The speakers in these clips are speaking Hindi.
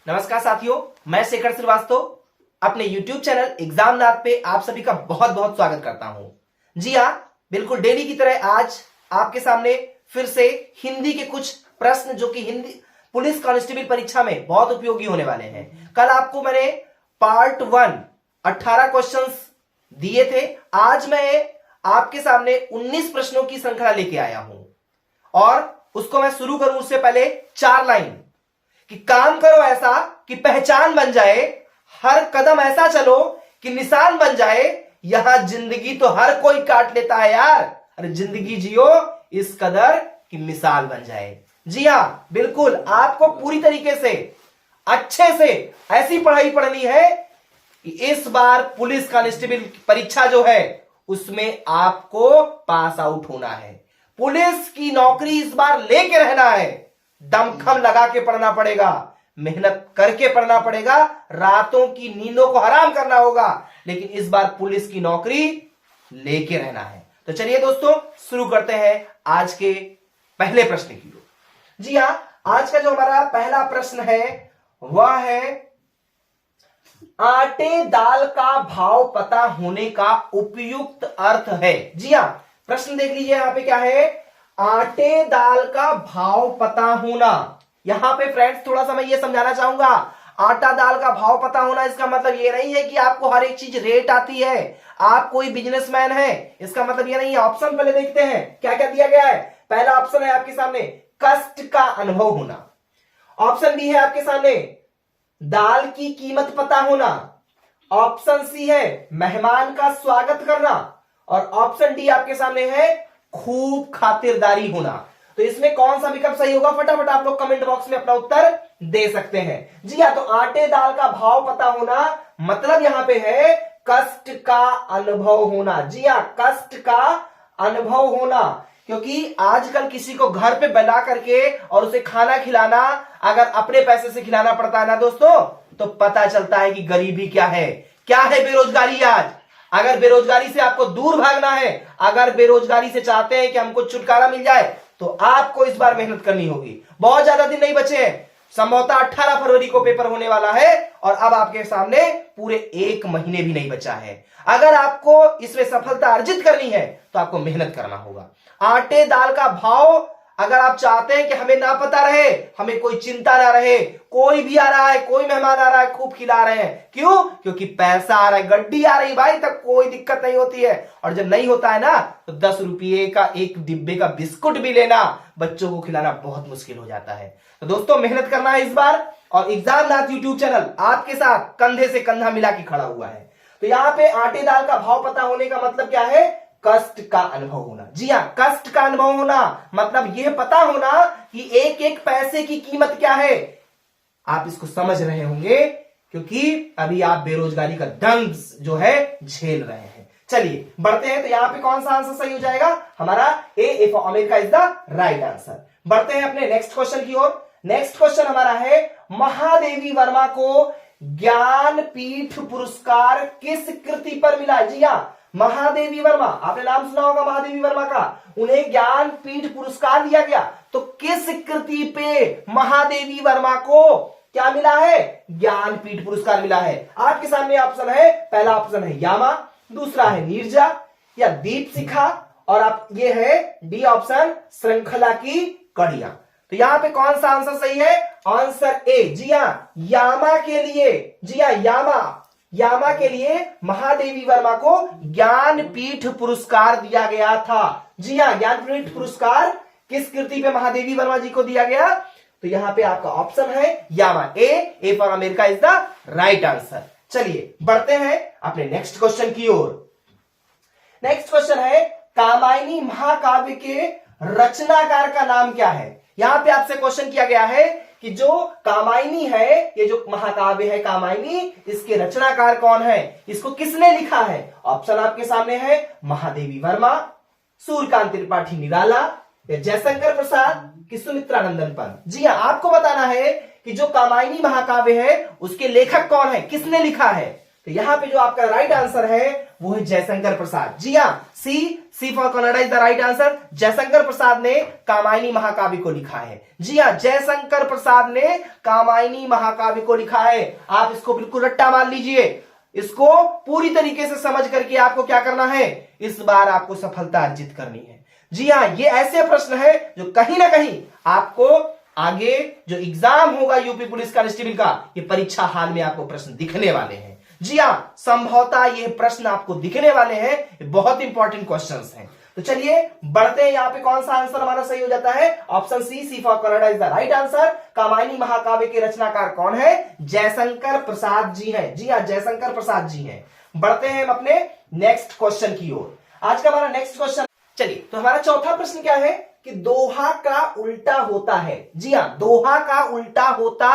नमस्कार साथियों, मैं शेखर श्रीवास्तव अपने YouTube चैनल एग्जामनाथ पे आप सभी का बहुत बहुत स्वागत करता हूं। जी हाँ, बिल्कुल डेली की तरह आज आपके सामने फिर से हिंदी के कुछ प्रश्न जो कि हिंदी पुलिस कांस्टेबल परीक्षा में बहुत उपयोगी होने वाले हैं। कल आपको मैंने पार्ट 1 18 क्वेश्चंस दिए थे। आज मैं आपके सामने 19 प्रश्नों की श्रृंखला लेके आया हूं और उसको मैं शुरू करूं उससे पहले 4 लाइन कि काम करो ऐसा कि पहचान बन जाए, हर कदम ऐसा चलो कि निशान बन जाए। यहां जिंदगी तो हर कोई काट लेता है यार, अरे जिंदगी जियो इस कदर कि मिसाल बन जाए। जी हां, बिल्कुल आपको पूरी तरीके से अच्छे से ऐसी पढ़ाई पढ़नी है कि इस बार पुलिस कांस्टेबल परीक्षा जो है उसमें आपको पास आउट होना है। पुलिस की नौकरी इस बार लेके रहना है। दमखम लगा के पढ़ना पड़ेगा, मेहनत करके पढ़ना पड़ेगा, रातों की नींदों को हराम करना होगा, लेकिन इस बार पुलिस की नौकरी लेके रहना है। तो चलिए दोस्तों शुरू करते हैं आज के पहले प्रश्न की ओर। जी हां, आज का जो हमारा पहला प्रश्न है वह है आटे दाल का भाव पता होने का उपयुक्त अर्थ है। जी हां, प्रश्न देख लीजिए यहां पे क्या है, आटे दाल का भाव पता होना। यहां पे फ्रेंड्स थोड़ा सा मैं ये समझाना चाहूंगा, आटा दाल का भाव पता होना इसका मतलब ये नहीं है कि आपको हर एक चीज रेट आती है, आप कोई बिजनेसमैन है, इसका मतलब ये नहीं है। ऑप्शन पहले देखते हैं क्या क्या दिया गया है। पहला ऑप्शन है आपके सामने कष्ट का अनुभव होना। ऑप्शन बी है आपके सामने दाल की कीमत पता होना। ऑप्शन सी है मेहमान का स्वागत करना और ऑप्शन डी आपके सामने है खूब खातिरदारी होना। तो इसमें कौन सा विकल्प सही होगा, फटाफट आप लोग कमेंट बॉक्स में अपना उत्तर दे सकते हैं। जी हां, तो आटे दाल का भाव पता होना मतलब यहां पे है कष्ट का अनुभव होना। जी हां, कष्ट का अनुभव होना, क्योंकि आजकल किसी को घर पे बना करके और उसे खाना खिलाना अगर अपने पैसे से खिलाना पड़ता है ना दोस्तों, तो पता चलता है कि गरीबी क्या है बेरोजगारी। आज अगर बेरोजगारी से आपको दूर भागना है, अगर बेरोजगारी से चाहते हैं कि हमको छुटकारा मिल जाए, तो आपको इस बार मेहनत करनी होगी। बहुत ज्यादा दिन नहीं बचे हैं, संभवतः 18 फरवरी को पेपर होने वाला है और अब आपके सामने पूरे 1 महीने भी नहीं बचा है। अगर आपको इसमें सफलता अर्जित करनी है तो आपको मेहनत करना होगा। आटे दाल का भाव अगर आप चाहते हैं कि हमें ना पता रहे, हमें कोई चिंता ना रहे, कोई भी आ रहा है, कोई मेहमान आ रहा है, खूब खिला रहे हैं, क्यों? क्योंकि पैसा आ रहा है, गड्डी आ रही भाई, तब कोई दिक्कत नहीं होती है। और जब नहीं होता है ना तो 10 रुपये का एक डिब्बे का बिस्कुट भी लेना, बच्चों को खिलाना बहुत मुश्किल हो जाता है। तो दोस्तों मेहनत करना है इस बार, और एग्जामनाथ यूट्यूब चैनल आपके साथ कंधे से कंधा मिला के खड़ा हुआ है। तो यहां पे आटे दाल का भाव पता होने का मतलब क्या है, कष्ट का अनुभव होना। जी हां, कष्ट का अनुभव होना मतलब यह पता होना कि एक एक पैसे की कीमत क्या है। आप इसको समझ रहे होंगे क्योंकि अभी आप बेरोजगारी का दंड जो है झेल रहे हैं। चलिए बढ़ते हैं, तो यहां पे कौन सा आंसर सही हो जाएगा, हमारा ए for America is the right answer. बढ़ते हैं अपने नेक्स्ट क्वेश्चन की ओर। नेक्स्ट क्वेश्चन हमारा है महादेवी वर्मा को ज्ञानपीठ पुरस्कार किस कृति पर मिला। जी हां, महादेवी वर्मा, आपने नाम सुना होगा महादेवी वर्मा का, उन्हें ज्ञानपीठ पुरस्कार दिया गया। तो किस कृति पे महादेवी वर्मा को क्या मिला है, ज्ञानपीठ पुरस्कार मिला है। आपके सामने ऑप्शन है, पहला ऑप्शन है यामा, दूसरा है नीरजा या दीपशिखा, और आप ये है डी ऑप्शन श्रृंखला की कड़ियां। तो यहां पे कौन सा आंसर सही है, आंसर ए। जी हां, यामा के लिए, जी हां यामा के लिए महादेवी वर्मा को ज्ञानपीठ पुरस्कार दिया गया था। जी हां, ज्ञानपीठ पुरस्कार किस कृति पे महादेवी वर्मा जी को दिया गया, तो यहां पे आपका ऑप्शन है यामा, A for America is the right answer. चलिए बढ़ते हैं अपने नेक्स्ट क्वेश्चन की ओर। नेक्स्ट क्वेश्चन है कामायनी महाकाव्य के रचनाकार का नाम क्या है। यहां पे आपसे क्वेश्चन किया गया है कि जो कामायनी है, ये जो महाकाव्य है कामायनी, इसके रचनाकार कौन है, इसको किसने लिखा है। ऑप्शन आपके सामने है महादेवी वर्मा, सूर्यकांत त्रिपाठी निराला या जयशंकर प्रसाद कि सुमित्रानंदन पंत। जी हां, आपको बताना है कि जो कामायनी महाकाव्य है उसके लेखक कौन है, किसने लिखा है। तो यहां पे जो आपका राइट आंसर है वो है जयशंकर प्रसाद। जी हाँ, C for Canada is the right answer. Jaishankar Prasad ने कामायनी महाकाव्य को लिखा है। जी हाँ, जयशंकर प्रसाद ने कामायनी महाकाव्य को लिखा है। आप इसको बिल्कुल रट्टा मान लीजिए, इसको पूरी तरीके से समझ करके आपको क्या करना है, इस बार आपको सफलता अर्जित करनी है। जी हाँ, ये ऐसे प्रश्न है जो कहीं ना कहीं आपको आगे जो एग्जाम होगा यूपी पुलिस कांस्टेबल का, ये परीक्षा हाल में आपको प्रश्न दिखने वाले हैं। जी हाँ, संभवतः ये प्रश्न आपको दिखने वाले हैं, ये बहुत इंपॉर्टेंट क्वेश्चंस हैं। तो चलिए बढ़ते हैं, यहां पे कौन सा आंसर हमारा सही हो जाता है, option C for Canada is the right answer. Kamayani महाकाव्य के रचनाकार कौन है, जयशंकर प्रसाद जी हैं। जी हाँ, जयशंकर प्रसाद जी हैं। बढ़ते हैं हम अपने नेक्स्ट क्वेश्चन की ओर। आज का हमारा नेक्स्ट क्वेश्चन, चलिए तो हमारा चौथा प्रश्न क्या है कि दोहा का उल्टा होता है। जी हाँ, दोहा का उल्टा होता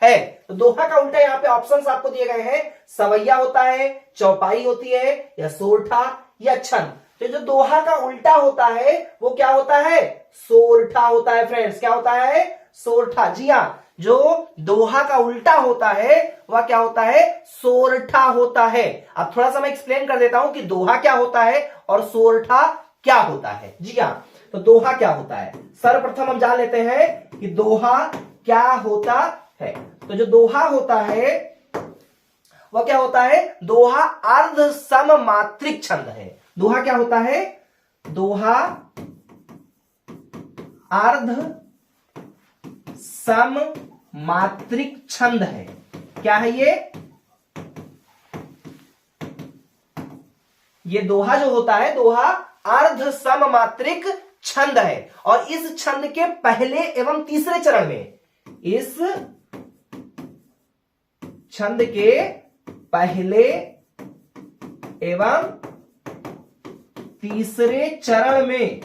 है। तो दोहा का उल्टा यहाँ पे ऑप्शंस आपको दिए गए हैं, सवैया होता है, चौपाई होती है, या सोरठा या छंद। तो जो दोहा का उल्टा होता है वो क्या होता है, सोरठा होता है फ्रेंड्स। क्या होता है, सोरठा। जी हाँ, जो दोहा का उल्टा होता है वह क्या होता है, सोरठा होता है। अब थोड़ा सा मैं एक्सप्लेन कर देता हूं कि दोहा क्या होता है और सोरठा क्या होता है। जी हाँ, तो दोहा क्या होता है, सर्वप्रथम हम जान लेते हैं कि दोहा क्या होता है। तो जो दोहा होता है वह क्या होता है, दोहा अर्ध सममात्रिक छंद है। दोहा क्या होता है, दोहा अर्ध सममात्रिक छंद है। क्या है ये दोहा जो होता है, दोहा अर्ध सममात्रिक छंद है। और इस छंद के पहले एवं तीसरे चरण में, इस छंद के पहले एवं तीसरे चरण में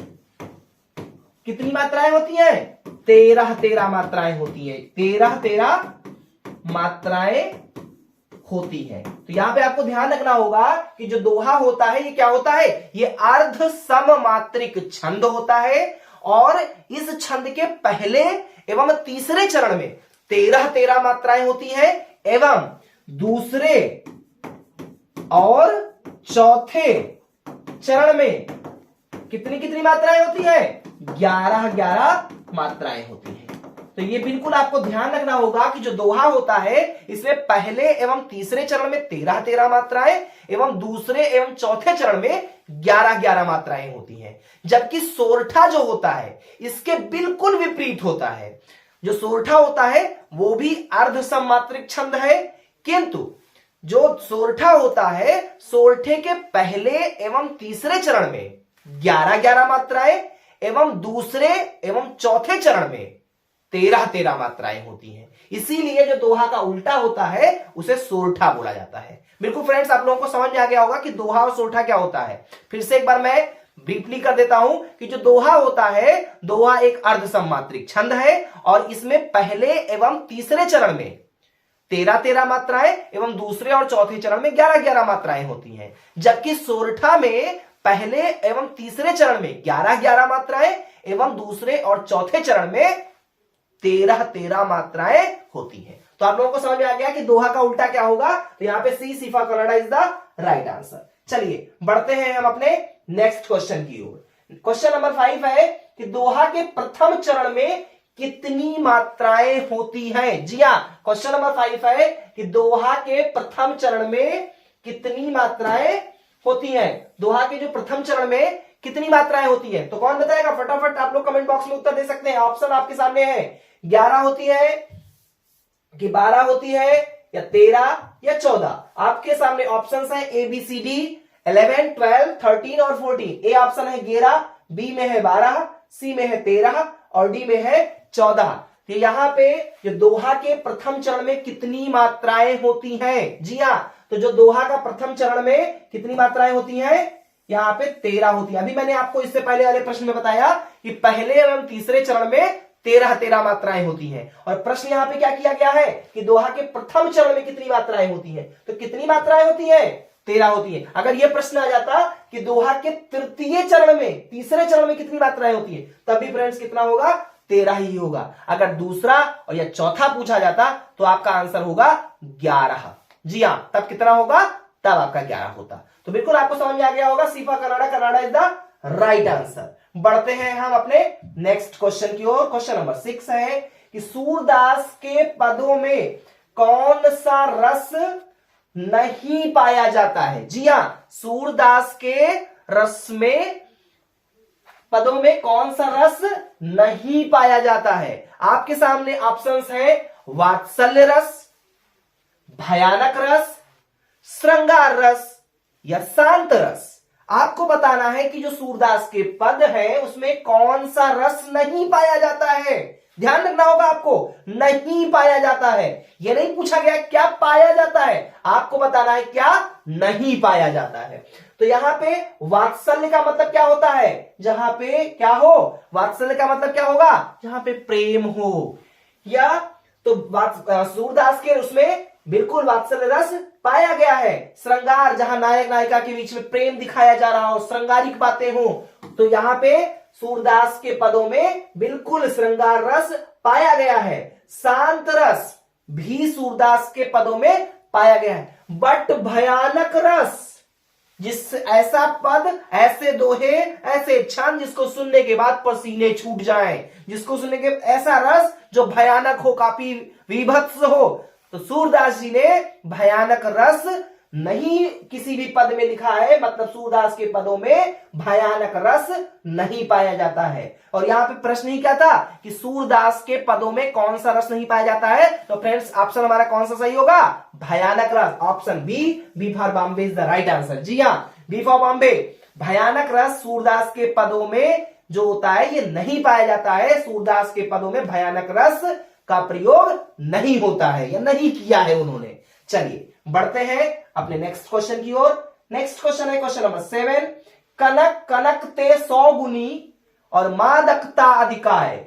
कितनी मात्राएं होती हैं, 13 मात्राएं होती हैं। 13 मात्राएं होती हैं। तो यहां पे आपको ध्यान रखना होगा कि जो दोहा होता है ये क्या होता है, ये अर्ध सममात्रिक छंद होता है। और इस छंद के पहले एवं तीसरे चरण में 13 मात्राएं होती हैं, एवं दूसरे और चौथे चरण में कितनी मात्राएं होती हैं, 11 मात्राएं होती हैं। तो ये बिल्कुल आपको ध्यान रखना होगा कि जो दोहा होता है इसमें पहले एवं तीसरे चरण में 13 मात्राएं, एवं दूसरे एवं चौथे चरण में 11 मात्राएं होती हैं। जबकि सोरठा जो होता है इसके बिल्कुल विपरीत होता है। जो सोरठा होता है वो भी अर्ध सममात्रिक छंद है, किंतु जो सोरठा होता है, सोरठे के पहले एवं तीसरे चरण में 11 मात्राएं, एवं दूसरे एवं चौथे चरण में 13 मात्राएं होती हैं। इसीलिए जो दोहा का उल्टा होता है उसे सोरठा बोला जाता है। बिल्कुल फ्रेंड्स, आप लोगों को समझ में आ गया होगा कि दोहा और सोरठा क्या होता है। फिर से एक बार मैं ब्रीफली कर देता हूं कि जो दोहा होता है, दोहा एक अर्ध सममात्रिक छंद है और इसमें पहले एवं तीसरे चरण में 13 मात्राएं, एवं दूसरे और चौथे चरण में 11 मात्राएं होती हैं। जबकि सोरठा में पहले एवं तीसरे चरण में 11 मात्राएं, एवं दूसरे और चौथे चरण में 13 मात्राएं होती हैं। तो आप लोगों को समझ में आ गया कि दोहा का उल्टा क्या होगा। तो यहां पे C for Canada is the right answer. चलिए बढ़ते हैं हम अपने नेक्स्ट क्वेश्चन की ओर। क्वेश्चन नंबर 5 है कि दोहा के प्रथम चरण में कितनी मात्राएं होती हैं। जी हां, क्वेश्चन नंबर 5 है कि दोहा के प्रथम चरण में कितनी मात्राएं होती हैं। दोहा के जो प्रथम चरण में कितनी मात्राएं होती हैं, तो कौन बताएगा, फटाफट आप लोग कमेंट बॉक्स में उत्तर दे सकते हैं। ऑप्शन आपके सामने है, 11 होती है कि 12 होती है, या 13 या 14। आपके सामने ऑप्शंस हैं ABCD 11, 12, 13 और 14। ए ऑप्शन है 11, बी में है 12, सी में है 13 और डी में है 14। तो यहां पे जो दोहा के प्रथम चरण में कितनी मात्राएं होती हैं। जी हां, तो जो दोहा का प्रथम चरण में कितनी मात्राएं होती हैं, यहां पे 13 होती है। अभी मैंने आपको इससे पहले वाले प्रश्न में बताया कि पहले एवं तीसरे चरण में 13 मात्राएं होती हैं। और प्रश्न यहां पे क्या किया गया है कि दोहा के प्रथम चरण में कितनी मात्राएं होती हैं, तो कितनी मात्राएं होती हैं, 13 होती है। अगर यह प्रश्न आ जाता कि दोहा के तृतीय चरण में, तीसरे चरण में कितनी मात्राएं होती है, तब भी फ्रेंड्स कितना होगा, 13 ही होगा। अगर दूसरा और या चौथा पूछा जाता तो आपका आंसर होगा 11। जी हां, तब कितना होगा, तब आपका 11 होता। तो बिल्कुल आपको समझ में आ गया होगा, C for Canada, Canada is the right answer. बढ़ते हैं हम अपने नेक्स्ट क्वेश्चन की ओर। क्वेश्चन नंबर 6 है कि सूरदास के पदों में कौन सा रस नहीं पाया जाता है? जी हां, सूरदास के रस में पदों में कौन सा रस नहीं पाया जाता है? आपके सामने ऑप्शंस है वात्सल्य रस, भयानक रस, श्रृंगार रस या शांत रस। आपको बताना है कि जो सूरदास के पद है उसमें कौन सा रस नहीं पाया जाता है। ध्यान रखना होगा आपको, नहीं पाया जाता है। यह नहीं पूछा गया क्या पाया जाता है, आपको बताना है क्या नहीं पाया जाता है। तो यहां पे वात्सल्य का मतलब क्या होता है? जहां पे क्या हो, वात्सल्य का मतलब क्या होगा? जहां पे प्रेम हो। या तो सूरदास के उसमें बिल्कुल वात्सल्य रस पाया गया है। श्रृंगार, जहां नायक नायिका के बीच में प्रेम दिखाया जा रहा हो, श्रृंगारिक बातें हो, तो यहां पे सूरदास के पदों में बिल्कुल श्रृंगार रस पाया गया है। शांत रस भी सूरदास के पदों में पाया गया है। बट भयानक रस, जिस ऐसा पद, ऐसे दोहे, ऐसे छंद जिसको सुनने के बाद पसीने छूट जाएं, जिसको सुनने के ऐसा रस जो भयानक हो, काफी विभत्स हो, तो सूरदास जी ने भयानक रस नहीं किसी भी पद में लिखा है। मतलब सूरदास के पदों में भयानक रस नहीं पाया जाता है। और यहां पे प्रश्न ही क्या था कि सूरदास के पदों में कौन सा रस नहीं पाया जाता है? तो फ्रेंड्स ऑप्शन हमारा कौन सा सही होगा? भयानक रस। Option B for Bombay is the right answer. जी हाँ, बी फॉर बॉम्बे। भयानक रस सूरदास के पदों में जो होता है ये नहीं पाया जाता है। सूरदास के पदों में भयानक रस का प्रयोग नहीं होता है या नहीं किया है उन्होंने। चलिए बढ़ते हैं अपने नेक्स्ट क्वेश्चन की ओर। नेक्स्ट क्वेश्चन है क्वेश्चन नंबर 7। कनक कनक ते 100 गुनी और मादकता अधिकाय,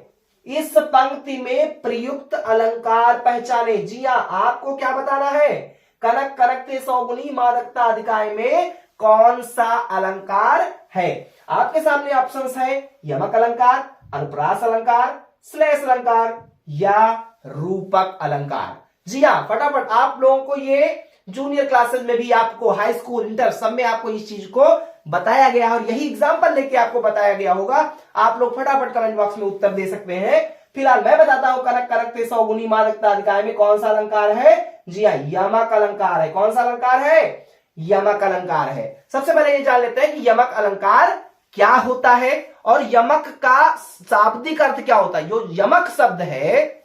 इस पंक्ति में प्रयुक्त अलंकार पहचाने। जी हां, आपको क्या बताना है? कनक कनक ते 100 गुनी मादकता अधिकाय में कौन सा अलंकार है? आपके सामने ऑप्शंस है यमक अलंकार, अनुप्रास अलंकार, श्लेष अलंकार या रूपक अलंकार। जी हां, फटाफट आप लोगों को ये जूनियर क्लासेस में भी, आपको हाई स्कूल, इंटर सब में आपको इस चीज को बताया गया है और यही एग्जांपल लेके आपको बताया गया होगा। आप लोग फटाफट कमेंट बॉक्स में उत्तर दे सकते हैं। फिलहाल मैं बताता हूं कनक कनक ते 100 गुनी मादकता अधिकाय में कौन सा अलंकार है। जी हां, यमक अलंकार है। कौन सा अलंकार है? यमक अलंकार है। सबसे पहले ये जान लेते हैं कि यमक अलंकार क्या होता है और यमक का शाब्दिक अर्थ क्या होता है। जो यमक शब्द है,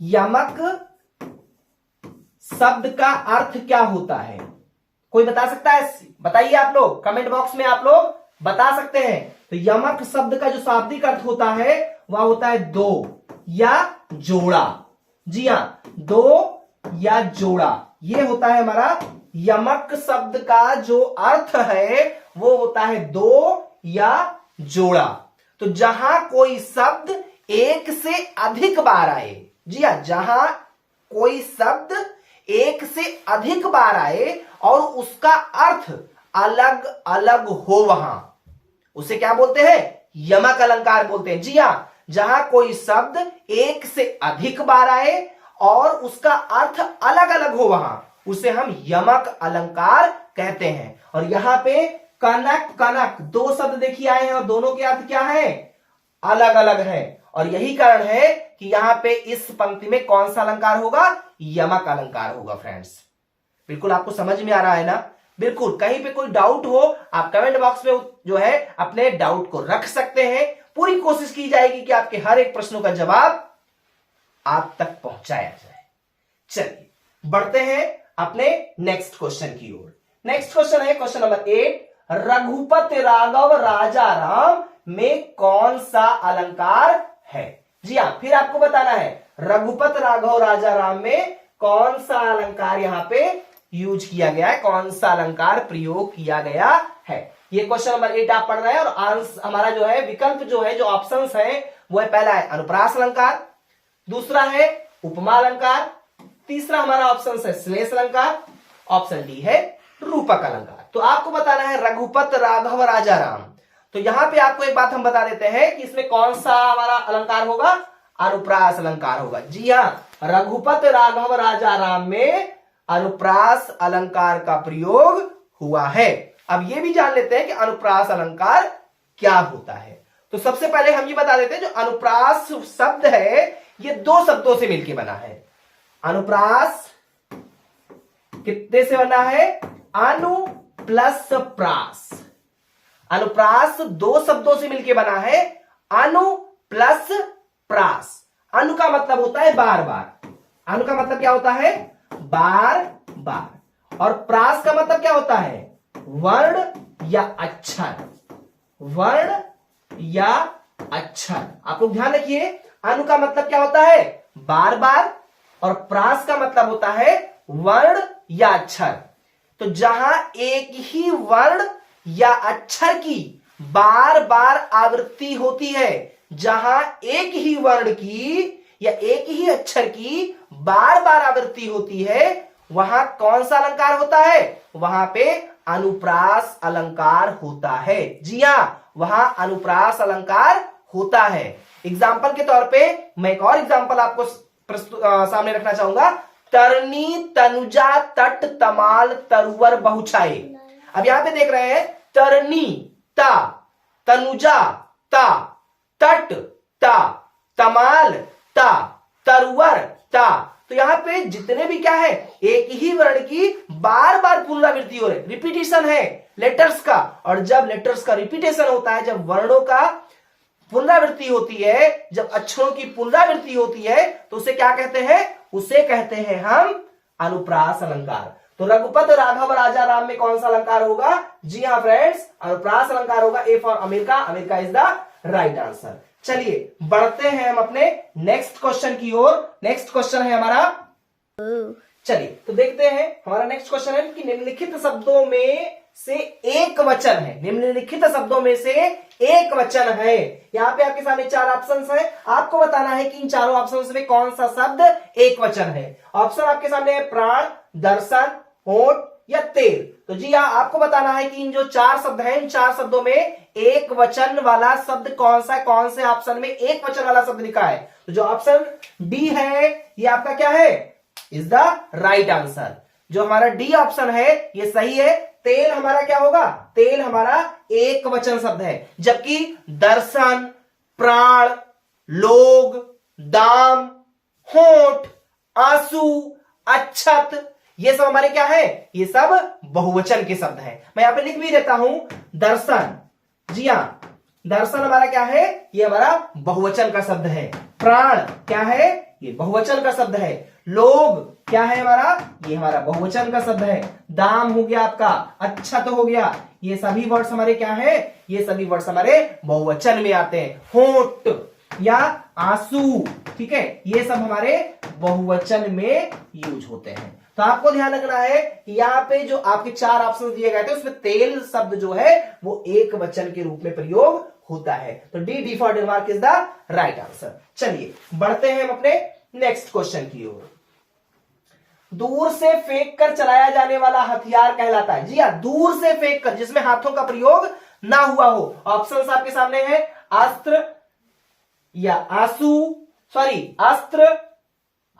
यमक शब्द का अर्थ क्या होता है? कोई बता सकता है? बताइए आप लोग, कमेंट बॉक्स में आप लोग बता सकते हैं। तो यमक शब्द का जो शाब्दिक अर्थ होता है वह होता है दो या जोड़ा। जी हां, दो या जोड़ा, ये होता है हमारा यमक शब्द का जो अर्थ है वो होता है दो या जोड़ा। तो जहां कोई शब्द एक से अधिक बार आए, जी हां, जहां कोई शब्द एक से अधिक बार आए और उसका अर्थ अलग अलग हो, वहां उसे क्या बोलते हैं? यमक अलंकार बोलते हैं। जी हां, जहां कोई शब्द एक से अधिक बार आए और उसका अर्थ अलग अलग हो, वहां उसे हम यमक अलंकार कहते हैं। और यहां पे कनक कनक दो शब्द देखिए आए हैं और दोनों के अर्थ क्या है? अलग अलग है। और यही कारण है कि यहां पे इस पंक्ति में कौन सा अलंकार होगा? यमक अलंकार होगा। फ्रेंड्स बिल्कुल आपको समझ में आ रहा है ना? बिल्कुल, कहीं पे कोई डाउट हो आप कमेंट बॉक्स में जो है अपने डाउट को रख सकते हैं। पूरी कोशिश की जाएगी कि आपके हर एक प्रश्नों का जवाब आप तक पहुंचाया जाए। चलिए बढ़ते हैं अपने नेक्स्ट क्वेश्चन की ओर। नेक्स्ट क्वेश्चन है क्वेश्चन नंबर 8। रघुपति राघव राजा राम में कौन सा अलंकार है? जी हां, फिर आपको बताना है रघुपति राघव राजा राम में कौन सा अलंकार यहां पे यूज किया गया है, कौन सा अलंकार प्रयोग किया गया है। ये क्वेश्चन नंबर 8 आप पढ़ रहे हैं और आंसर हमारा जो है विकल्प जो है, जो ऑप्शंस है वो है, पहला है अनुप्रास अलंकार, दूसरा है उपमा अलंकार, तीसरा हमारा ऑप्शन है श्लेष अलंकार, ऑप्शन डी है रूपक अलंकार। तो आपको बताना है रघुपति राघव राजा राम। तो यहां पे आपको एक बात हम बता देते हैं कि इसमें कौन सा हमारा अलंकार होगा? अनुप्रास अलंकार होगा। जी हां, रघुपति राघव राजा राम में अनुप्रास अलंकार का प्रयोग हुआ है। अब ये भी जान लेते हैं कि अनुप्रास अलंकार क्या होता है। तो सबसे पहले हम ये बता देते हैं, जो अनुप्रास शब्द है ये दो शब्दों से मिलकर बना है। अनुप्रास कितने से बना है? अनु प्लस प्रास। अनुप्रास दो शब्दों से मिलकर बना है, अनु प्लस प्रास। अनु का मतलब होता है बार बार। अनु का मतलब क्या होता है? बार बार। और प्रास का मतलब क्या होता है? वर्ण या अक्षर। वर्ण या अक्षर। आप लोग ध्यान रखिए, अनु का मतलब क्या होता है? बार बार। और प्रास का मतलब होता है वर्ण या अक्षर। तो जहां एक ही वर्ण या अक्षर की बार बार आवृत्ति होती है, जहां एक ही वर्ण की या एक ही अक्षर की बार बार आवृत्ति होती है, वहां कौन सा अलंकार होता है? वहां पे अनुप्रास अलंकार होता है। जी हां, वहां अनुप्रास अलंकार होता है। एग्जाम्पल के तौर पे मैं एक और एग्जाम्पल आपको सामने रखना चाहूंगा। तरनी तनुजा तट तमाल तरुवर बहुछाए। अब यहां पे देख रहे हैं, तरनी ता, तनुजा ता, तट ता, तमाल ता, तरुवर ता। तो यहां पे जितने भी क्या है, एक ही वर्ण की बार बार पुनरावृत्ति हो रही, रिपीटेशन है लेटर्स का। और जब लेटर्स का रिपीटेशन होता है, जब वर्णों का पुनरावृत्ति होती है, जब अक्षरों की पुनरावृत्ति होती है, तो उसे क्या कहते हैं? उसे कहते हैं हम अनुप्रास अलंकार। तो रघुपत राघव राजा राम में कौन सा अलंकार होगा? जी हां फ्रेंड्स, अनुप्रास अलंकार होगा। ए for America, America is the right answer. चलिए बढ़ते हैं हम अपने नेक्स्ट क्वेश्चन की ओर। नेक्स्ट क्वेश्चन है हमारा, चलिए तो देखते हैं। हमारा नेक्स्ट क्वेश्चन है कि निम्नलिखित शब्दों में से एक वचन है। निम्नलिखित शब्दों में से एक वचन है। यहां पे आपके सामने चार ऑप्शंस हैं, आपको बताना है कि इन चारों ऑप्शंस में कौन सा शब्द एक वचन है। ऑप्शन आपके सामने है प्राण, दर्शन, होठ या तेल। तो जी हाँ, आपको बताना है कि इन जो चार शब्द हैं, इन चार शब्दों में एक वचन वाला शब्द कौन सा है, कौन से ऑप्शन में एक वचन वाला शब्द लिखा है। तो जो ऑप्शन डी है ये आपका क्या है? Is the right answer. जो हमारा डी ऑप्शन है ये सही है। तेल हमारा क्या होगा? तेल हमारा एक वचन शब्द है। जबकि दर्शन, प्राण, लोग, दाम, होठ, आंसू, अक्षत, ये सब हमारे क्या है? ये सब बहुवचन के शब्द हैं। मैं यहां पे लिख भी देता हूं, दर्शन। जी हां, दर्शन हमारा क्या है? ये हमारा बहुवचन का शब्द है। प्राण क्या है? ये बहुवचन का शब्द है। लोग क्या है हमारा? ये हमारा बहुवचन का शब्द है। दाम हो गया आपका, अक्षत हो गया, ये सभी वर्ड्स हमारे क्या है? ये सभी वर्ड्स हमारे बहुवचन में आते हैं। होठ या आंसू, ठीक है, ये सब हमारे बहुवचन में यूज होते हैं। तो आपको ध्यान रखना है कि यहाँ पे जो आपके चार ऑप्शन दिए गए थे उसमें तेल शब्द जो है वो एक वचन के रूप में प्रयोग होता है। तो D for Denmark is the right answer. चलिए बढ़ते हैं हम अपने नेक्स्ट क्वेश्चन की ओर। दूर से फेंक कर चलाया जाने वाला हथियार कहलाता है। जी हाँ, दूर से फेंक कर, जिसमें हाथों का प्रयोग ना हुआ हो। ऑप्शंस आपके सामने है, अस्त्र या अस्त्र,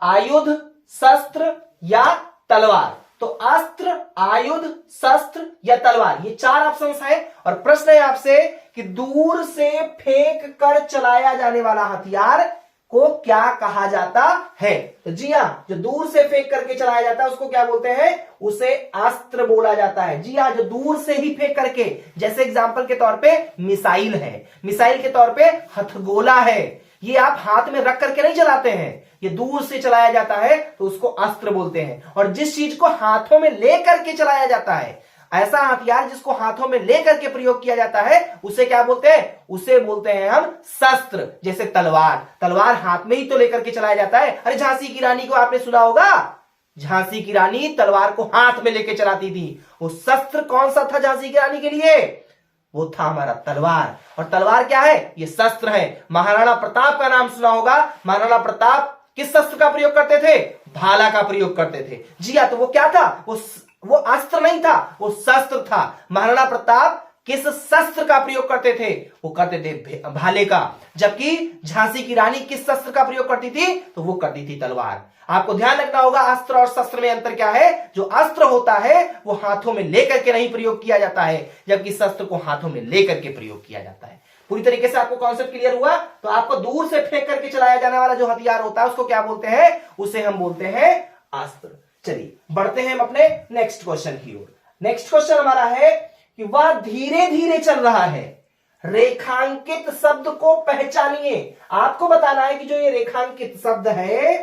आयुध, शस्त्र या तलवार। तो अस्त्र, आयुध, शस्त्र या तलवार, ये चार ऑप्शंस हैं। और प्रश्न है आपसे कि दूर से फेंक कर चलाया जाने वाला हथियार को क्या कहा जाता है? तो जी हां, जो दूर से फेंक करके चलाया जाता है उसको क्या बोलते हैं? उसे अस्त्र बोला जाता है। जी हां, जो दूर से ही फेंक करके, जैसे एग्जांपल के तौर पे मिसाइल है, मिसाइल के तौर पे हथगोला है, ये आप हाथ में रख करके नहीं चलाते हैं, ये दूर से चलाया जाता है तो उसको अस्त्र बोलते हैं। और जिस चीज को हाथों में लेकर के चलाया जाता है, ऐसा हथियार जिसको हाथों में लेकर के प्रयोग किया जाता है, उसे क्या बोलते हैं? उसे बोलते हैं हम शस्त्र। जैसे तलवार, तलवार हाथ में ही तो लेकर के चलाया जाता है। अरे झांसी की रानी को आपने सुना होगा, झांसी की रानी तलवार को हाथ में लेके चलाती थी। वो शस्त्र कौन सा था झांसी की रानी के लिए? वो था हमारा तलवार। और तलवार क्या है? ये शस्त्र है। महाराणा प्रताप का नाम सुना होगा। महाराणा प्रताप किस शस्त्र का प्रयोग करते थे? भाला का प्रयोग करते थे। जी हाँ, तो वो क्या था? वो अस्त्र नहीं था, वो शस्त्र था। महाराणा प्रताप किस शस्त्र का प्रयोग करते थे? वो करते थे भाले का। जबकि झांसी की रानी किस शस्त्र का प्रयोग करती थी? तो वो करती थी तलवार। आपको ध्यान रखना होगा अस्त्र और शस्त्र में अंतर क्या है। जो अस्त्र होता है वो हाथों में लेकर के नहीं प्रयोग किया जाता है, जबकि शस्त्र को हाथों में लेकर के प्रयोग किया जाता है। पूरी तरीके से आपको कॉन्सेप्ट क्लियर हुआ? तो आपको दूर से फेंक करके चलाया जाने वाला जो हथियार होता है उसको क्या बोलते हैं? उसे हम बोलते हैं अस्त्र। चलिए बढ़ते हैं हम अपने नेक्स्ट क्वेश्चन की ओर। नेक्स्ट क्वेश्चन हमारा है कि वह धीरे धीरे चल रहा है, रेखांकित शब्द को पहचानिए। आपको बताना है कि जो ये रेखांकित शब्द है,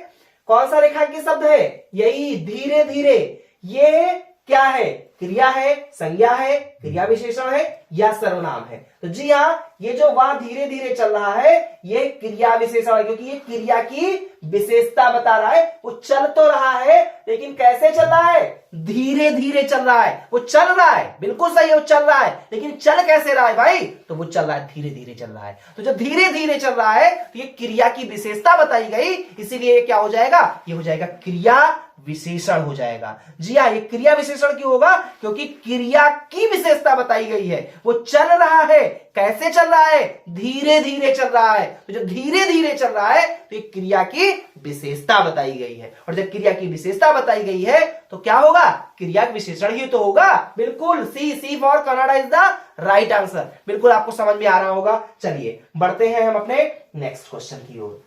कौन सा रेखांकित शब्द है? यही धीरे धीरे। ये क्या है? क्रिया है, संज्ञा है, क्रिया विशेषण है या सर्वनाम है? तो जी हां, ये जो वह धीरे धीरे चल रहा है ये क्रिया विशेषण है, क्योंकि ये क्रिया की विशेषता बता रहा है। वो चल तो रहा है लेकिन कैसे चल रहा है? धीरे धीरे चल रहा है। वो चल रहा है, बिल्कुल सही है, वो चल रहा है, लेकिन चल कैसे रहा है भाई? तो वो चल रहा है, धीरे धीरे चल रहा है। तो जो धीरे धीरे चल रहा है तो ये क्रिया की विशेषता बताई गई, इसीलिए क्या हो जाएगा? ये हो जाएगा क्रिया विशेषण हो जाएगा। जी हाँ, ये क्रिया विशेषण क्यों होगा? क्योंकि क्रिया की विशेषता बताई गई है। वो चल रहा है, कैसे चल रहा है? धीरे धीरे चल रहा है। तो जो धीरे धीरे चल रहा है तो ये क्रिया की विशेषता बताई गई है, और जब क्रिया की विशेषता बताई गई है तो क्या होगा? क्रिया विशेषण ही तो होगा। बिल्कुल, C for Canada is the right answer. बिल्कुल आपको समझ में आ रहा होगा। चलिए बढ़ते हैं हम अपने नेक्स्ट क्वेश्चन की ओर।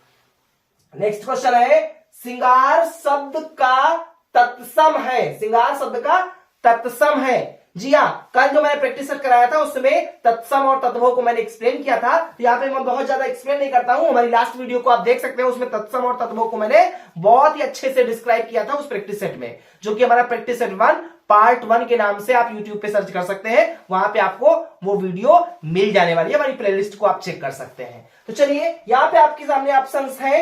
नेक्स्ट क्वेश्चन है सिंगार शब्द का तत्सम है। सिंगार शब्द का तत्सम है। जी हाँ, कल जो मैंने प्रैक्टिस सेट कराया था उसमें तत्सम और तद्भव को मैंने एक्सप्लेन किया था। तो यहाँ पे मैं बहुत ज्यादा एक्सप्लेन नहीं करता हूं, हमारी लास्ट वीडियो को आप देख सकते हैं, उसमें तत्सम और तद्भव को मैंने बहुत ही अच्छे से डिस्क्राइब किया था उस प्रैक्टिस सेट में, जो कि हमारा प्रैक्टिस सेट 1 पार्ट 1 के नाम से आप यूट्यूब पे सर्च कर सकते हैं। वहां पे आपको वो वीडियो मिल जाने वाली है, हमारी प्लेलिस्ट को आप चेक कर सकते हैं। तो चलिए यहाँ पे आपके सामने ऑप्शंस है।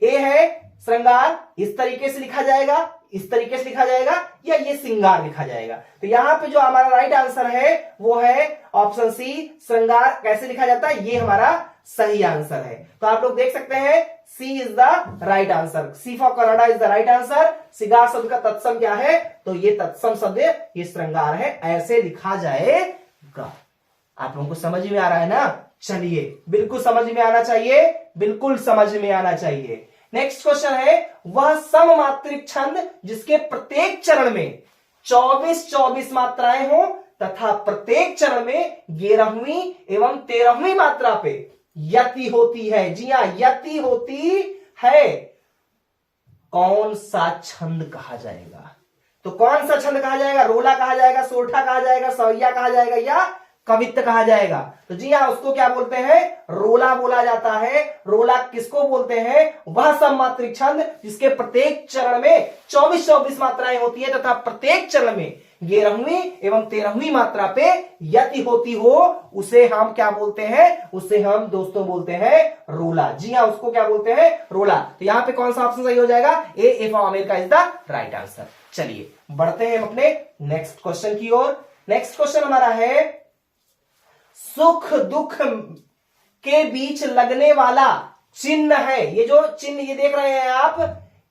ए है श्रृंगार, इस तरीके से लिखा जाएगा, इस तरीके से लिखा जाएगा, या ये सिंगार लिखा जाएगा। तो यहां पे जो हमारा राइट आंसर है वो है ऑप्शन सी, श्रृंगार कैसे लिखा जाता है, ये हमारा सही आंसर है। तो आप लोग देख सकते हैं C is the right answer. C for Canada is the right answer. सिंगार शब्द का तत्सम क्या है? तो ये तत्सम शब्द ये श्रृंगार है, ऐसे लिखा जाएगा। आप लोगों को समझ में आ रहा है ना? चलिए, बिल्कुल समझ में आना चाहिए, बिल्कुल समझ में आना चाहिए। नेक्स्ट क्वेश्चन है वह सममात्रिक छंद जिसके प्रत्येक चरण में 24 मात्राएं हो तथा प्रत्येक चरण में 11वीं एवं 13वीं मात्रा पे यति होती है। जी हां, यति होती है। कौन सा छंद कहा जाएगा? तो कौन सा छंद कहा जाएगा? रोला कहा जाएगा, सोरठा कहा जाएगा, सवैया कहा जाएगा, या कवित्त कहा जाएगा? तो जी हाँ, उसको क्या बोलते हैं? रोला बोला जाता है। रोला किसको बोलते हैं? वह सममात्रिक छंद जिसके प्रत्येक चरण में 24 मात्राएं होती है तथा प्रत्येक चरण में 11वीं एवं 13वीं मात्रा पे यति होती हो, उसे हम क्या बोलते हैं? उसे हम दोस्तों बोलते हैं रोला। जी हाँ, उसको क्या बोलते हैं? रोला। तो यहां पे कौन सा ऑप्शन सही हो जाएगा? ए for America is the right answer. चलिए बढ़ते हैं अपने नेक्स्ट क्वेश्चन की ओर। नेक्स्ट क्वेश्चन हमारा है सुख दुख के बीच लगने वाला चिन्ह है। ये जो चिन्ह ये देख रहे हैं आप,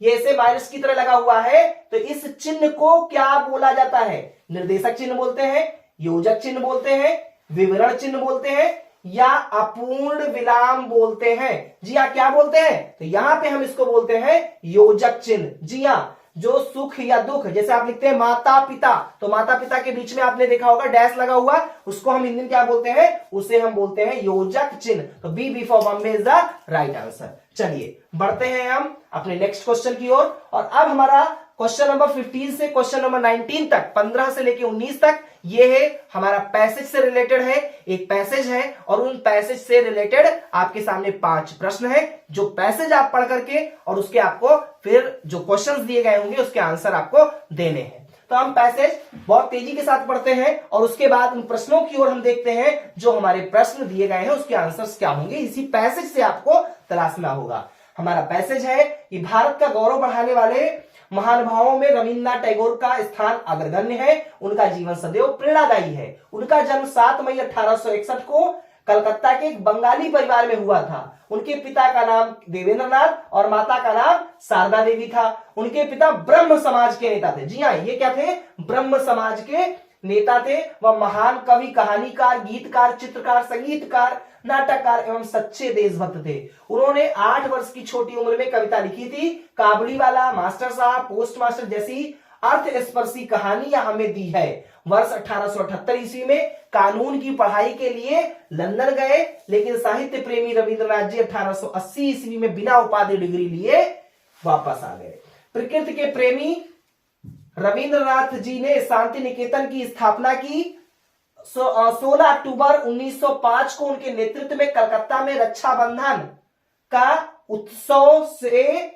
ये ऐसे माइनस की तरह लगा हुआ है, तो इस चिन्ह को क्या बोला जाता है? निर्देशक चिन्ह बोलते हैं, योजक चिन्ह बोलते हैं, विवरण चिन्ह बोलते हैं, या अपूर्ण विराम बोलते हैं? जी हाँ, क्या बोलते हैं? तो यहां पे हम इसको बोलते हैं योजक चिन्ह। जी हाँ, जो सुख या दुख, जैसे आप लिखते हैं माता पिता, तो माता पिता के बीच में आपने देखा होगा डैश लगा हुआ, उसको हम हिंदी में क्या बोलते हैं? उसे हम बोलते हैं योजक चिन्ह। तो B for Bombay is the right answer. चलिए बढ़ते हैं हम अपने नेक्स्ट क्वेश्चन की ओर। और अब हमारा क्वेश्चन नंबर 15 से क्वेश्चन नंबर 19 तक, 15 से लेके 19 तक, ये है हमारा पैसेज से रिलेटेड है। एक पैसेज है और उन पैसेज से रिलेटेड आपके सामने 5 प्रश्न है। जो पैसेज आप पढ़ करके और उसके आपको फिर जो क्वेश्चंस दिए गए होंगे उसके आंसर आपको देने हैं। तो हम पैसेज बहुत तेजी के साथ पढ़ते हैं और उसके बाद उन प्रश्नों की ओर हम देखते हैं जो हमारे प्रश्न दिए गए हैं उसके आंसर्स क्या होंगे। इसी पैसेज से आपको तलाशना होगा। हमारा पैसेज है कि भारत का गौरव बढ़ाने वाले महानुभावों में रविन्द्रनाथ टैगोर का स्थान अग्रगण्य है। उनका जीवन सदैव प्रेरणादायी है। उनका जन्म 7 मई 1861 को कलकत्ता के एक बंगाली परिवार में हुआ था। उनके पिता का नाम देवेंद्रनाथ और माता का नाम शारदा देवी था। उनके पिता ब्रह्म समाज के नेता थे। जी हाँ, ये क्या थे? ब्रह्म समाज के नेता थे, वह महान कवि, कहानीकार, गीतकार, चित्रकार, संगीतकार, नाटककार एवं सच्चे देशभक्त थे। उन्होंने 8 वर्ष की छोटी उम्र में कविता लिखी थी। काबुलीवाला, मास्टर साहब, पोस्ट मास्टर जैसी अर्थस्पर्शी कहानियां हमें दी है। वर्ष 1878 ईस्वी में कानून की पढ़ाई के लिए लंदन गए, लेकिन साहित्य प्रेमी रविंद्रनाथ जी 1880 ईस्वी में बिना उपाधि डिग्री लिए वापस आ गए। प्रकृति के प्रेमी रविंद्रनाथ जी ने शांति निकेतन की स्थापना की। 16 अक्टूबर 1905 को उनके नेतृत्व में कलकत्ता में रक्षाबंधन का उत्सव से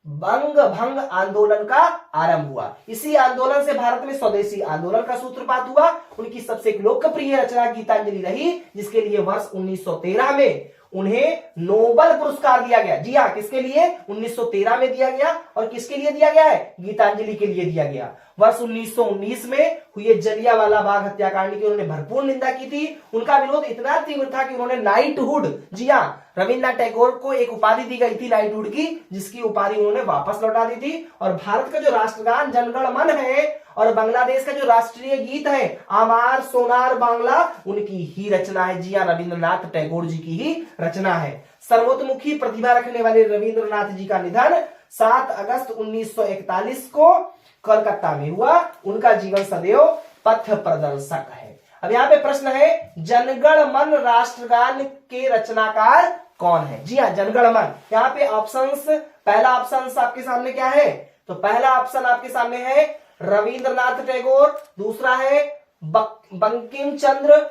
बंग भंग आंदोलन का आरंभ हुआ। इसी आंदोलन से भारत में स्वदेशी आंदोलन का सूत्रपात हुआ। उनकी सबसे लोकप्रिय रचना गीतांजलि रही, जिसके लिए वर्ष 1913 में उन्हें नोबेल पुरस्कार दिया गया। जी हाँ, किसके लिए? 1913 में दिया गया। और किसके लिए दिया गया है? गीतांजलि के लिए दिया गया। वर्ष 1919 में हुए जलियांवाला बाग हत्याकांड की उन्होंने भरपूर निंदा की थी। उनका विरोध इतना तीव्र था कि उन्होंने नाइटहुड, जी हाँ, रविन्द्रनाथ टैगोर को एक उपाधि दी गई थी नाइटहुड की, जिसकी उपाधि उन्होंने वापस लौटा दी थी। और भारत का जो राष्ट्रगान जनगण मन है और बांग्लादेश का जो राष्ट्रीय गीत है आमार सोनार बांग्ला, उनकी ही रचना है। जी हाँ, रविंद्रनाथ टैगोर जी की ही रचना है। सर्वतोमुखी प्रतिभा रखने वाले रविंद्रनाथ जी का निधन 7 अगस्त 1941 को कोलकाता में हुआ। उनका जीवन सदैव पथ प्रदर्शक है। अब यहाँ पे प्रश्न है, जनगण मन राष्ट्रगान के रचनाकार कौन है? जी हाँ, जनगण मन। यहाँ पे ऑप्शंस, पहला ऑप्शन आपके सामने क्या है? तो पहला ऑप्शन आपके सामने है रविंद्रनाथ टैगोर, दूसरा है बंकिम चंद्र,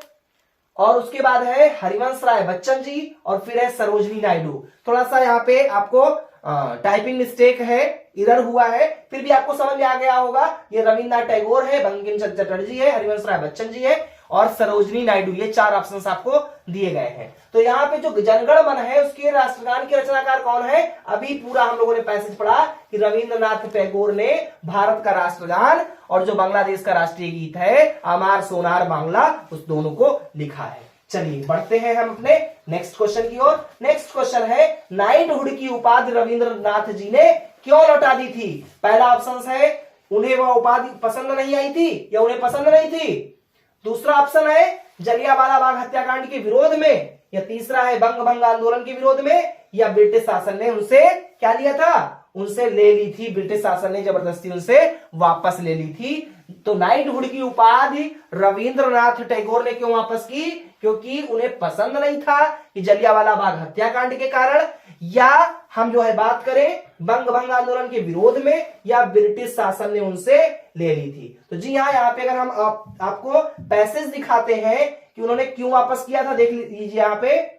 और उसके बाद है हरिवंश राय बच्चन जी, और फिर है सरोजनी नायडू। थोड़ा सा यहाँ पे आपको टाइपिंग मिस्टेक है, इरर हुआ है, फिर भी आपको समझ में आ गया होगा। ये रविंद्रनाथ टैगोर है, बंकिम चंद्र चटर्जी है, हरिवंश राय बच्चन जी है और सरोजनी नायडू। ये 4 ऑप्शंस आपको दिए गए हैं। तो यहाँ पे जो जनगण मन है उसके राष्ट्रगान के रचनाकार कौन है? अभी पूरा हम लोगों ने पैसेज पढ़ा कि रविंद्रनाथ टैगोर ने भारत का राष्ट्रगान और जो बांग्लादेश का राष्ट्रीय गीत है आमार सोनार बांग्ला, उस दोनों को लिखा है। चलिए बढ़ते हैं हम अपने नेक्स्ट क्वेश्चन की ओर। नेक्स्ट क्वेश्चन है, नाइटहुड की उपाधि रविंद्रनाथ जी ने क्यों लौटा दी थी? पहला ऑप्शन है उन्हें वह उपाधि पसंद नहीं आई थी या उन्हें पसंद नहीं थी। दूसरा ऑप्शन है जलियांवाला बाग हत्याकांड के विरोध में, या तीसरा है बंग भंग आंदोलन के विरोध में, या ब्रिटिश शासन ने उनसे क्या लिया था? उनसे ले ली थी, ब्रिटिश शासन ने जबरदस्ती उनसे वापस ले ली थी। तो नाइटहुड की उपाधि रविंद्रनाथ टैगोर ने क्यों वापस की? क्योंकि उन्हें पसंद नहीं था कि जलियांवाला बाग हत्याकांड के कारण, या हम जो है बात करें बंग भंग आंदोलन के विरोध में, या ब्रिटिश शासन ने उनसे ले ली थी। तो जी हाँ, यहाँ पे अगर हम आपको पैसेज दिखाते हैं कि उन्होंने क्यों वापस किया था, देख लीजिए। यहाँ पे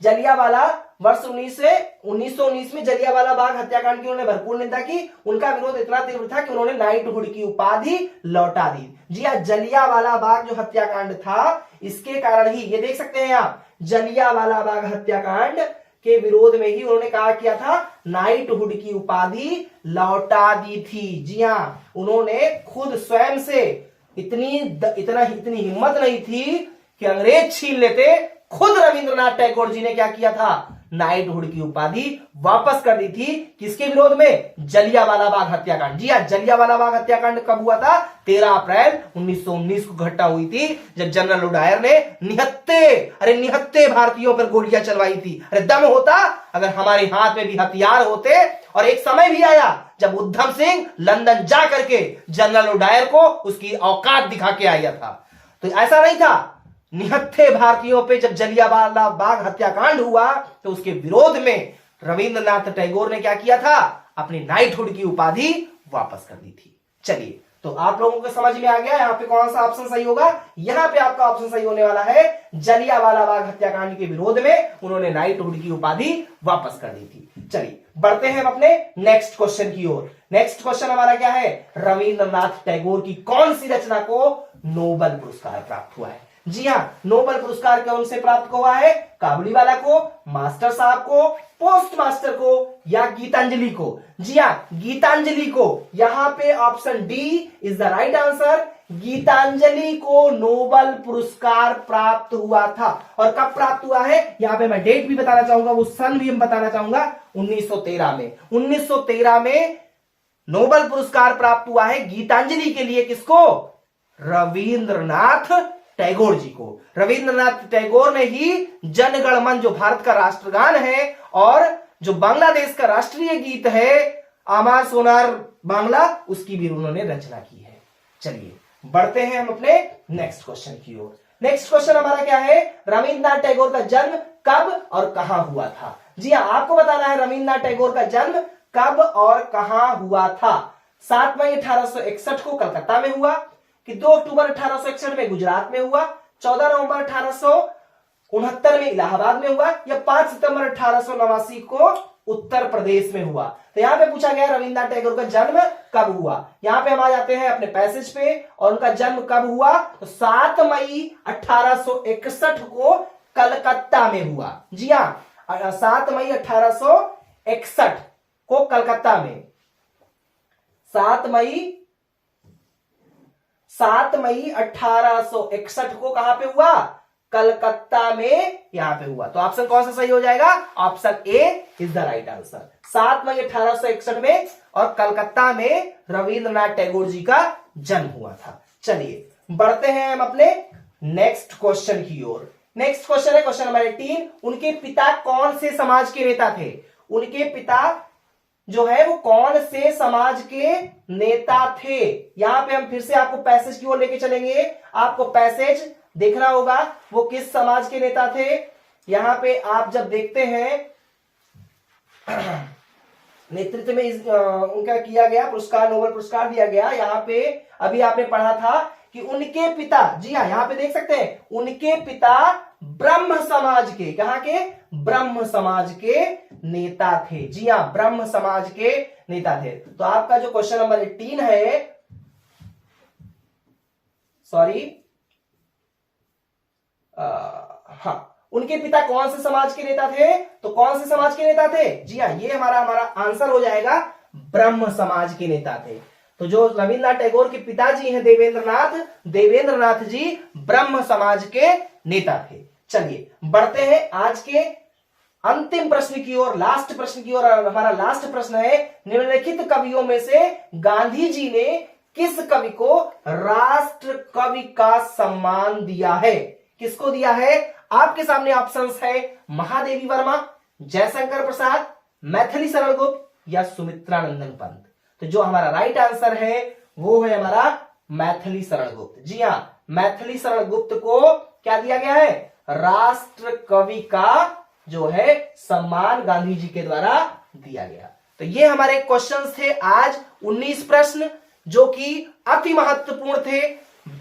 जलियांवाला वर्ष 1919 में जलियांवाला बाग हत्याकांड की उन्होंने भरपूर निंदा की। उनका विरोध इतना तीव्र था कि उन्होंने नाइटहुड की उपाधि लौटा दी। जी हाँ, जलियांवाला बाग जो हत्याकांड था इसके कारण ही, ये देख सकते हैं आप, जलियांवाला बाग हत्याकांड के विरोध में ही उन्होंने कहा किया था नाइटहुड की उपाधि लौटा दी थी। जी हाँ, उन्होंने खुद स्वयं से इतनी हिम्मत नहीं थी कि अंग्रेज छीन लेते। खुद रविंद्रनाथ टैगोर जी ने क्या किया था? नाइटहुड की उपाधि वापस कर दी थी। किसके विरोध में? जलियांवाला बाग हत्याकांड। जी हां, जलियांवाला बाग हत्याकांड कब हुआ था? 13 अप्रैल 1919 को घटना हुई थी, जब जनरल डायर ने निहत्ते भारतीयों पर गोलियां चलवाई थी। अरे दम होता अगर हमारे हाथ में भी हथियार होते। और एक समय भी आया जब उधम सिंह लंदन जा करके जनरल डायर को उसकी औकात दिखा के आया था। तो ऐसा नहीं था, निहत्थे भारतीयों पे जब जलियांवाला बाग हत्याकांड हुआ तो उसके विरोध में रविंद्रनाथ टैगोर ने क्या किया था? अपनी नाइटहुड की उपाधि वापस कर दी थी। चलिए, तो आप लोगों को समझ में आ गया यहाँ पे कौन सा ऑप्शन सही होगा? यहाँ पे आपका ऑप्शन सही होने वाला है, जलियांवाला बाग हत्याकांड के विरोध में उन्होंने नाइटहुड की उपाधि वापस कर दी थी। चलिए बढ़ते हैं अपने नेक्स्ट क्वेश्चन की ओर। नेक्स्ट क्वेश्चन हमारा क्या है? रविंद्रनाथ टैगोर की कौन सी रचना को नोबेल पुरस्कार प्राप्त हुआ है? जी हाँ, नोबेल पुरस्कार कौन से प्राप्त हुआ है? काबुलीवाला को, मास्टर साहब को, पोस्ट मास्टर को, या गीतांजलि को? जी हाँ, गीतांजलि को। यहां पे option D is the right answer. Gitanjali को नोबेल पुरस्कार प्राप्त हुआ था। और कब प्राप्त हुआ है यहां पे मैं डेट भी बताना चाहूंगा, वो सन भी हम बताना चाहूंगा। 1913 में 1913 में नोबेल पुरस्कार प्राप्त हुआ है गीतांजलि के लिए। किसको? रविंद्रनाथ टैगोर जी को। रविंद्रनाथ टैगोर ने ही जन गण मन, जो भारत का राष्ट्रगान है और जो बांग्लादेश का राष्ट्रीय गीत है आमार सोनार बांग्ला, उसकी भी उन्होंने रचना की है। चलिए बढ़ते हैं हम अपने नेक्स्ट क्वेश्चन की ओर। नेक्स्ट क्वेश्चन हमारा क्या है, रविंद्रनाथ टैगोर का जन्म कब और कहां हुआ था। जी हाँ, आपको बताना है रविंद्रनाथ टैगोर का जन्म कब और कहां हुआ था। 7 मई 1861 को कलकत्ता में हुआ, कि 2 अक्टूबर 1861 में गुजरात में हुआ, 14 नवंबर 1869 में इलाहाबाद में हुआ, या 5 सितंबर 1889 को उत्तर प्रदेश में हुआ। तो यहां पे पूछा गया रविंद्रनाथ टैगोर का जन्म कब हुआ। यहां पे हम आ जाते हैं अपने पैसेज पे, और उनका जन्म कब हुआ, तो 7 मई 1861 को कलकत्ता में हुआ। जी हाँ, 7 मई 1861 को कलकत्ता में, 7 मई 1861 को कहां पे हुआ, कलकत्ता में यहां पे हुआ। तो ऑप्शन कौन सा सही हो जाएगा, option A is the right answer. 7 मई 1861 में और कलकत्ता में रविंद्रनाथ टैगोर जी का जन्म हुआ था। चलिए बढ़ते हैं हम अपने नेक्स्ट क्वेश्चन की ओर। नेक्स्ट क्वेश्चन है क्वेश्चन नंबर 18, उनके पिता कौन से समाज के नेता थे। उनके पिता जो है वो कौन से समाज के नेता थे। यहां पे हम फिर से आपको पैसेज की ओर लेके चलेंगे, आपको पैसेज देखना होगा वो किस समाज के नेता थे। यहां पे आप जब देखते हैं नेतृत्व में उनका किया गया पुरस्कार, नोबेल पुरस्कार दिया गया। यहां पे अभी आपने पढ़ा था कि उनके पिता, जी हाँ यहां पे देख सकते हैं, उनके पिता ब्रह्म समाज के, कहां के, ब्रह्म समाज के नेता थे। जी हाँ, ब्रह्म समाज के नेता थे। तो आपका जो क्वेश्चन नंबर 18 है, सॉरी, हाँ, उनके पिता कौन से समाज के नेता थे, तो कौन से समाज के नेता थे, जी हाँ, ये हमारा आंसर हो जाएगा, ब्रह्म समाज के नेता थे। तो जो रविंद्रनाथ टैगोर के पिताजी हैं देवेंद्रनाथ जी ब्रह्म समाज के नेता थे। चलिए बढ़ते हैं आज के अंतिम प्रश्न की ओर, लास्ट प्रश्न की ओर। हमारा लास्ट प्रश्न है, निम्नलिखित कवियों में से गांधी जी ने किस कवि को राष्ट्र कवि का सम्मान दिया है। किसको दिया है, आपके सामने ऑप्शंस है, महादेवी वर्मा, जयशंकर प्रसाद, मैथिली शरण गुप्त या सुमित्रानंदन पंत। तो जो हमारा राइट आंसर है वो है हमारा मैथिली शरण गुप्त। जी हाँ, मैथिली शरण गुप्त को क्या दिया गया है, राष्ट्र कवि का जो है सम्मान गांधी जी के द्वारा दिया गया। तो ये हमारे क्वेश्चंस थे आज 19 प्रश्न, जो कि अति महत्वपूर्ण थे।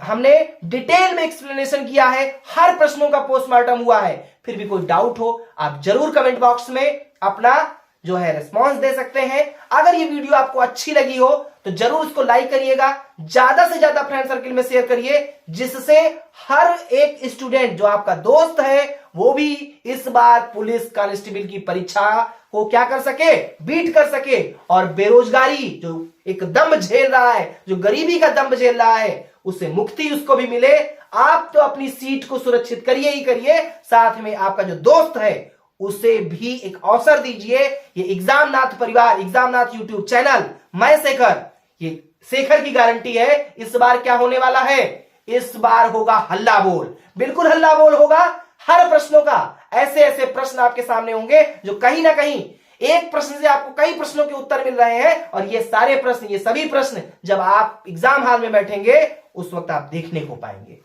हमने डिटेल में एक्सप्लेनेशन किया है, हर प्रश्नों का पोस्टमार्टम हुआ है। फिर भी कोई डाउट हो आप जरूर कमेंट बॉक्स में अपना जो है रिस्पॉन्स दे सकते हैं। अगर ये वीडियो आपको अच्छी लगी हो तो जरूर इसको लाइक करिएगा, ज्यादा से ज्यादा फ्रेंड सर्किल में शेयर करिए, जिससे हर एक स्टूडेंट जो आपका दोस्त है वो भी इस बार पुलिस कांस्टेबल की परीक्षा को क्या कर सके, बीट कर सके, और बेरोजगारी जो एक दम झेल रहा है, जो गरीबी का दम झेल रहा है, उससे मुक्ति उसको भी मिले। आप तो अपनी सीट को सुरक्षित करिए ही करिए, साथ में आपका जो दोस्त है उसे भी एक अवसर दीजिए। ये एग्जाम नाथ परिवार, एग्जाम नाथ यूट्यूब चैनल, मैं शेखर, ये शेखर की गारंटी है। इस बार क्या होने वाला है, इस बार होगा हल्ला बोल, बिल्कुल हल्ला बोल होगा। हर प्रश्नों का ऐसे ऐसे प्रश्न आपके सामने होंगे जो कहीं ना कहीं एक प्रश्न से आपको कई प्रश्नों के उत्तर मिल रहे हैं, और ये सारे प्रश्न, ये सभी प्रश्न जब आप एग्जाम हॉल में बैठेंगे उस वक्त आप देखने को पाएंगे।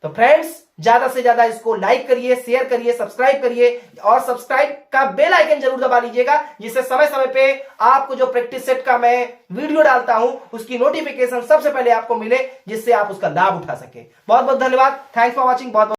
तो फ्रेंड्स, ज्यादा से ज्यादा इसको लाइक करिए, शेयर करिए, सब्सक्राइब करिए, और सब्सक्राइब का बेल आइकन जरूर दबा लीजिएगा, जिससे समय समय पे आपको जो प्रैक्टिस सेट का मैं वीडियो डालता हूं उसकी नोटिफिकेशन सबसे पहले आपको मिले, जिससे आप उसका लाभ उठा सके। बहुत बहुत धन्यवाद, थैंक्स फॉर वॉचिंग। बहुत